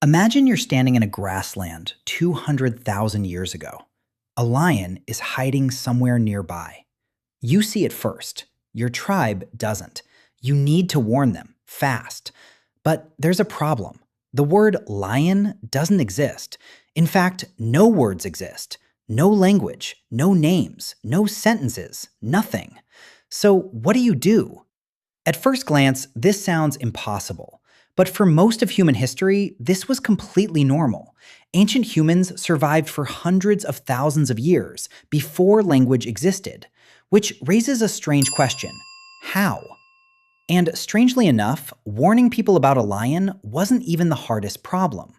Imagine you're standing in a grassland 200,000 years ago. A lion is hiding somewhere nearby. You see it first. Your tribe doesn't. You need to warn them, fast. But there's a problem. The word lion doesn't exist. In fact, no words exist. No language, no names, no sentences, nothing. So what do? At first glance, this sounds impossible. But for most of human history, this was completely normal. Ancient humans survived for hundreds of thousands of years before language existed, which raises a strange question. How? And strangely enough, warning people about a lion wasn't even the hardest problem.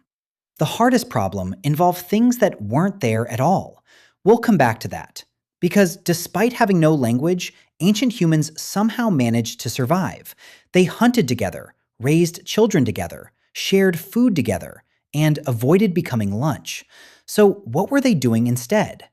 The hardest problem involved things that weren't there at all. We'll come back to that. Because despite having no language, ancient humans somehow managed to survive. They hunted together, raised children together, shared food together, and avoided becoming lunch. So, what were they doing instead?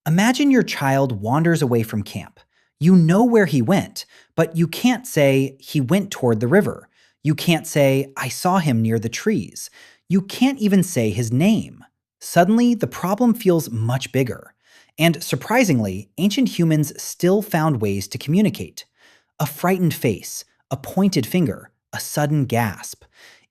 Imagine your child wanders away from camp. You know where he went, but you can't say he went toward the river. You can't say, I saw him near the trees. You can't even say his name. Suddenly, the problem feels much bigger. And surprisingly, ancient humans still found ways to communicate. A frightened face, a pointed finger, a sudden gasp.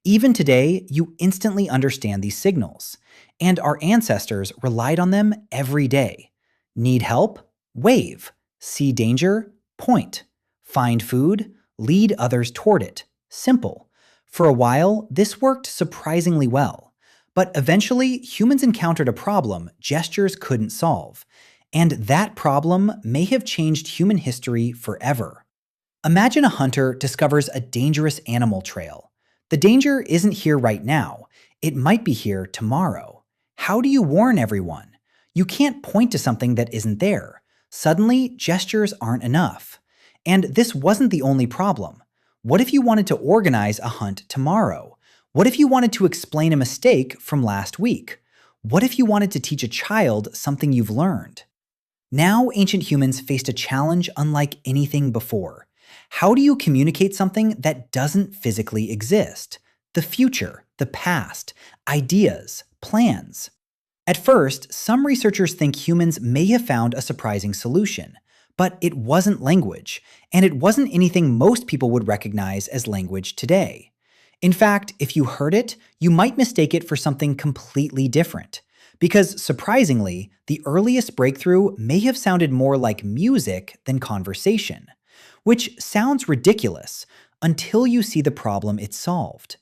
Even today, you instantly understand these signals. And our ancestors relied on them every day. Need help? Wave. See danger? Point. Find food? Lead others toward it. Simple. For a while, this worked surprisingly well. But eventually, humans encountered a problem gestures couldn't solve. And that problem may have changed human history forever. Imagine a hunter discovers a dangerous animal trail. The danger isn't here right now. It might be here tomorrow. How do you warn everyone? You can't point to something that isn't there. Suddenly, gestures aren't enough. And this wasn't the only problem. What if you wanted to organize a hunt tomorrow? What if you wanted to explain a mistake from last week? What if you wanted to teach a child something you've learned? Now, ancient humans faced a challenge unlike anything before. How do you communicate something that doesn't physically exist? The future, the past, ideas, plans. At first, some researchers think humans may have found a surprising solution, but it wasn't language, and it wasn't anything most people would recognize as language today. In fact, if you heard it, you might mistake it for something completely different. Because surprisingly, the earliest breakthrough may have sounded more like music than conversation. Which sounds ridiculous until you see the problem it solved.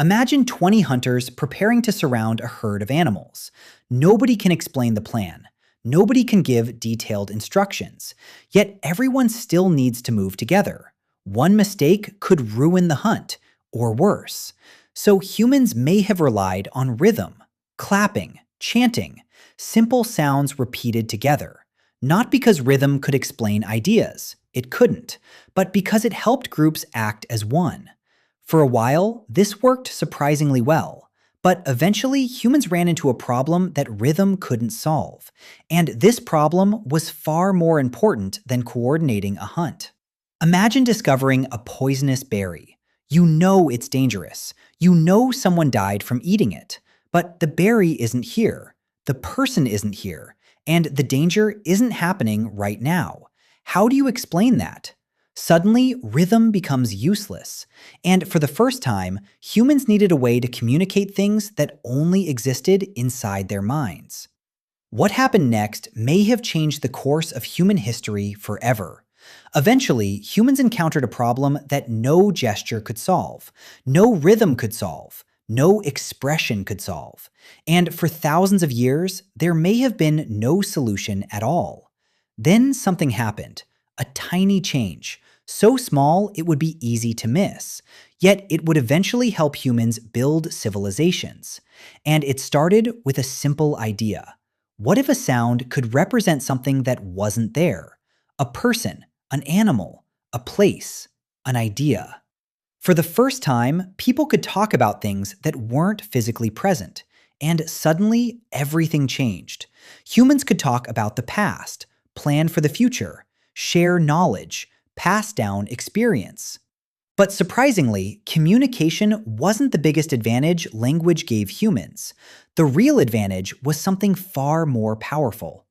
Imagine 20 hunters preparing to surround a herd of animals. Nobody can explain the plan. Nobody can give detailed instructions. Yet everyone still needs to move together. One mistake could ruin the hunt, or worse. So humans may have relied on rhythm, clapping, chanting, simple sounds repeated together. Not because rhythm could explain ideas. It couldn't, but because it helped groups act as one. For a while, this worked surprisingly well, but eventually humans ran into a problem that rhythm couldn't solve, and this problem was far more important than coordinating a hunt. Imagine discovering a poisonous berry. You know it's dangerous. You know someone died from eating it, but the berry isn't here. The person isn't here, and the danger isn't happening right now. How do you explain that? Suddenly, rhythm becomes useless. And for the first time, humans needed a way to communicate things that only existed inside their minds. What happened next may have changed the course of human history forever. Eventually, humans encountered a problem that no gesture could solve, no rhythm could solve, no expression could solve. And for thousands of years, there may have been no solution at all. Then something happened, a tiny change, so small it would be easy to miss. Yet it would eventually help humans build civilizations. And it started with a simple idea. What if a sound could represent something that wasn't there? A person, an animal, a place, an idea. For the first time, people could talk about things that weren't physically present. And suddenly, everything changed. Humans could talk about the past, plan for the future, share knowledge, pass down experience. But surprisingly, communication wasn't the biggest advantage language gave humans. The real advantage was something far more powerful.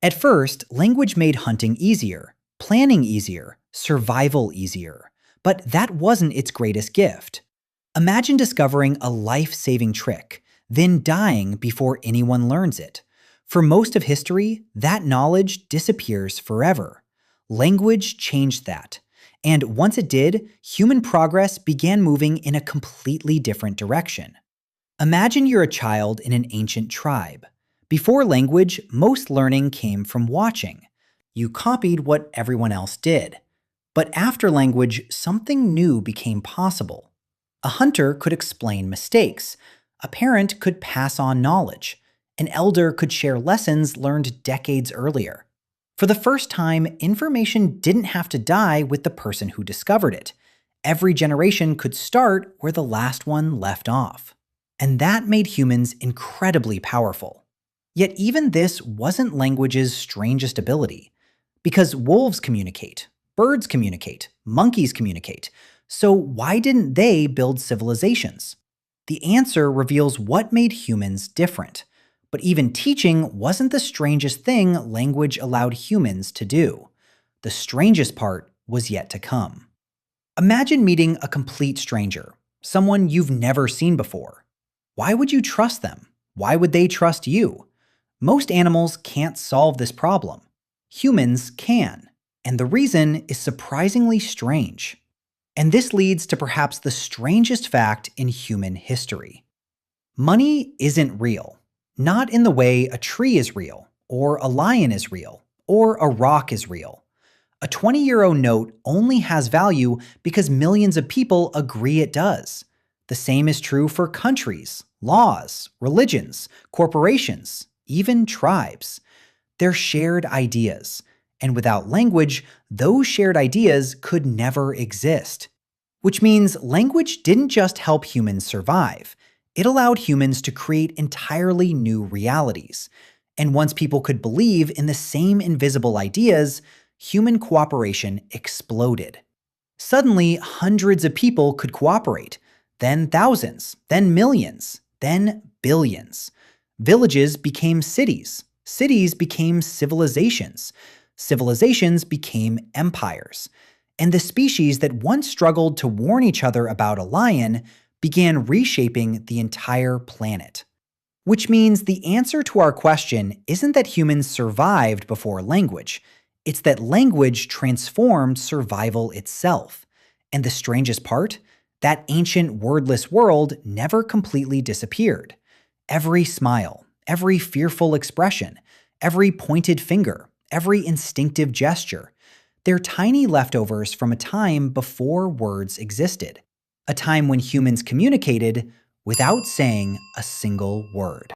At first, language made hunting easier, planning easier, survival easier. But that wasn't its greatest gift. Imagine discovering a life-saving trick, then dying before anyone learns it. For most of history, that knowledge disappears forever. Language changed that. And once it did, human progress began moving in a completely different direction. Imagine you're a child in an ancient tribe. Before language, most learning came from watching. You copied what everyone else did. But after language, something new became possible. A hunter could explain mistakes. A parent could pass on knowledge. An elder could share lessons learned decades earlier. For the first time, information didn't have to die with the person who discovered it. Every generation could start where the last one left off. And that made humans incredibly powerful. Yet even this wasn't language's strangest ability. Because wolves communicate, birds communicate, monkeys communicate. So why didn't they build civilizations? The answer reveals what made humans different. But even teaching wasn't the strangest thing language allowed humans to do. The strangest part was yet to come. Imagine meeting a complete stranger, someone you've never seen before. Why would you trust them? Why would they trust you? Most animals can't solve this problem. Humans can. And the reason is surprisingly strange. And this leads to perhaps the strangest fact in human history. Money isn't real. Not in the way a tree is real, or a lion is real, or a rock is real. A 20-euro note only has value because millions of people agree it does. The same is true for countries, laws, religions, corporations, even tribes. They're shared ideas. And without language, those shared ideas could never exist. Which means language didn't just help humans survive. It allowed humans to create entirely new realities. And once people could believe in the same invisible ideas, human cooperation exploded. Suddenly, hundreds of people could cooperate, then thousands, then millions, then billions. Villages became cities. Cities became civilizations. Civilizations became empires. And the species that once struggled to warn each other about a lion began reshaping the entire planet. Which means the answer to our question isn't that humans survived before language. It's that language transformed survival itself. And the strangest part? That ancient wordless world never completely disappeared. Every smile, every fearful expression, every pointed finger, every instinctive gesture, they're tiny leftovers from a time before words existed. A time when humans communicated without saying a single word.